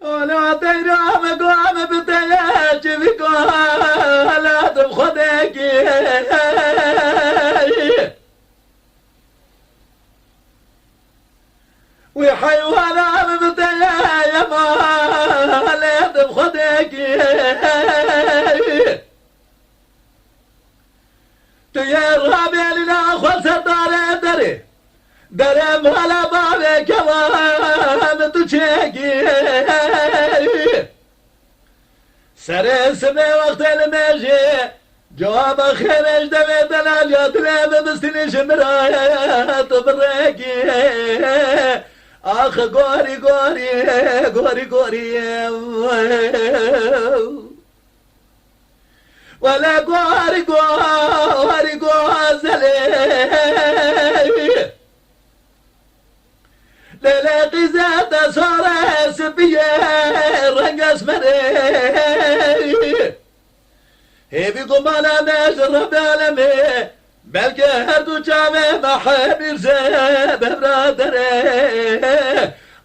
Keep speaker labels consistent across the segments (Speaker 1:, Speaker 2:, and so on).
Speaker 1: ولا تيرام قام بتياج بقالات بخدك وحيوانا بتياج مالات بخدك تيار رابع لنا خلصة داري درم على بابك كمان تشيكي سر سمي وقت المجي جواب خيرج دمي دلاليات لابد بستني شمرايات بريكي اخ قوري قوري قوري قوري ولا قوري قوري قوزلي للاقي زاد صار سبيه رنقص مري هي بيقوم على مجرب عالمي بلكي هردو جامي محامير زي ببرادري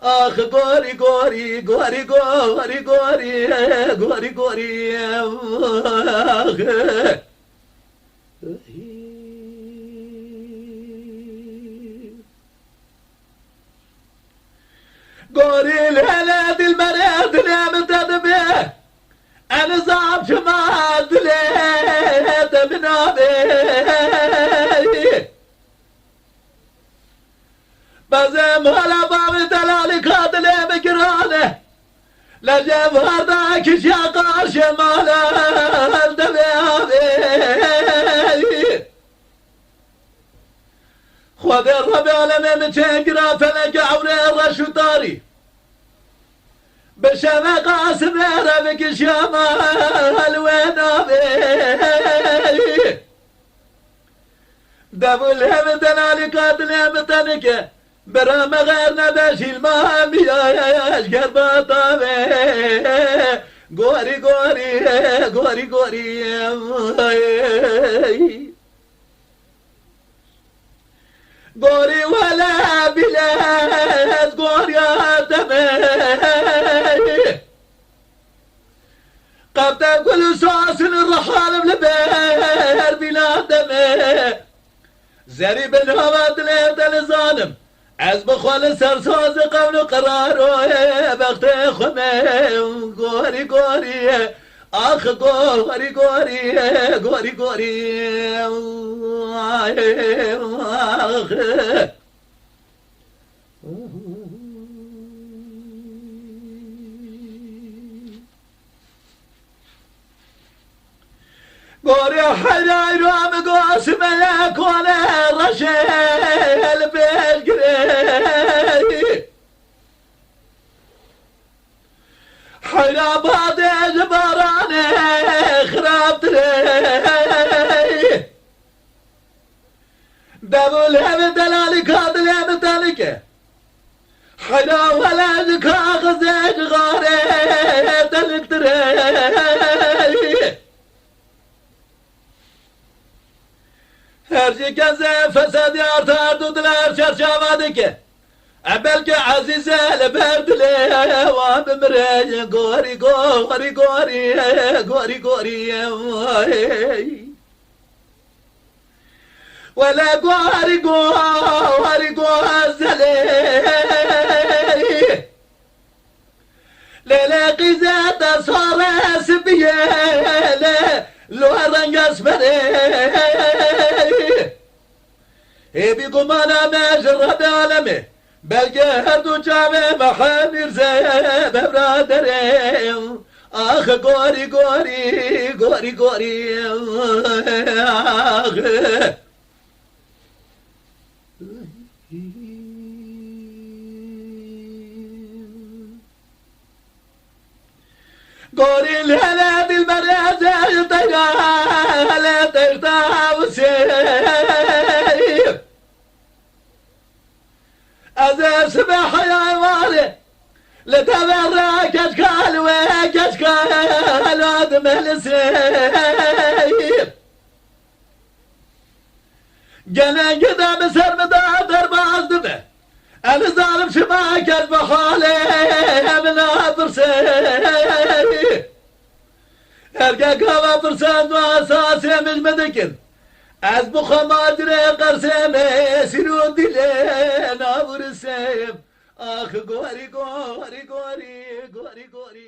Speaker 1: اخ قوري قوري قوري قوري قوري قوري قوري اخ قوري الهلاد المريض نعمت به انا صعب شمعت ليت من ابي بزم على باب دلالي قاتل بكرانه لجب هرداك شاقا شمالا الدبي ابي خذ الربع لما متشقرا فلك عوري الرشوطاري بشما قاسم ربك شمال وين ابي دبو الهم دلالي قاتل بطنك برام غير نباشي المهم يا اشقر بطابي قوري قوري قوري قوري قوري ولا بلاد قوري دمي قبت كل ساس الرحال بلبير بلاد دمي زري بالهواد ليت الظالم عزب خول سرسوز قول قراره بخت خمي قوري قوري اخ قوري قوري قوري قوري اخ قوري حلاي رام قاسم يكون رشيل بالقري حلا بادي جبراني خربت لي دبو الهم دلالي قاتل بتلك حلا ولد كاغزي غاري تلك تري هرجي كذا فساد يارتار دودلار شرشافادك عبالك عزيزة لبرد لي وبمري قوري قوري قوري قوري قوري ولا قوري قوري قوزلي للاقي زاد صار سبيه لو رنقص بري بيقوم انا مجرب عالمي بلقي هردو جامي محامير زي ببرادري اخ قوري قوري قوري قوري اخ قوري الهلاد المريض يطيقها ترتاح وسيف أزيف سبح يا واري لتبرع كشكال وكشكال ادم السيف قنا قدام سر مدادر بعض دمه El zalim şıma kezbe hale hemen adırse. Erkek avatırsan duasa semizmedekin. Az bu hamadire karseme sinu dile navırsem. Ah gori gori gori gori gori.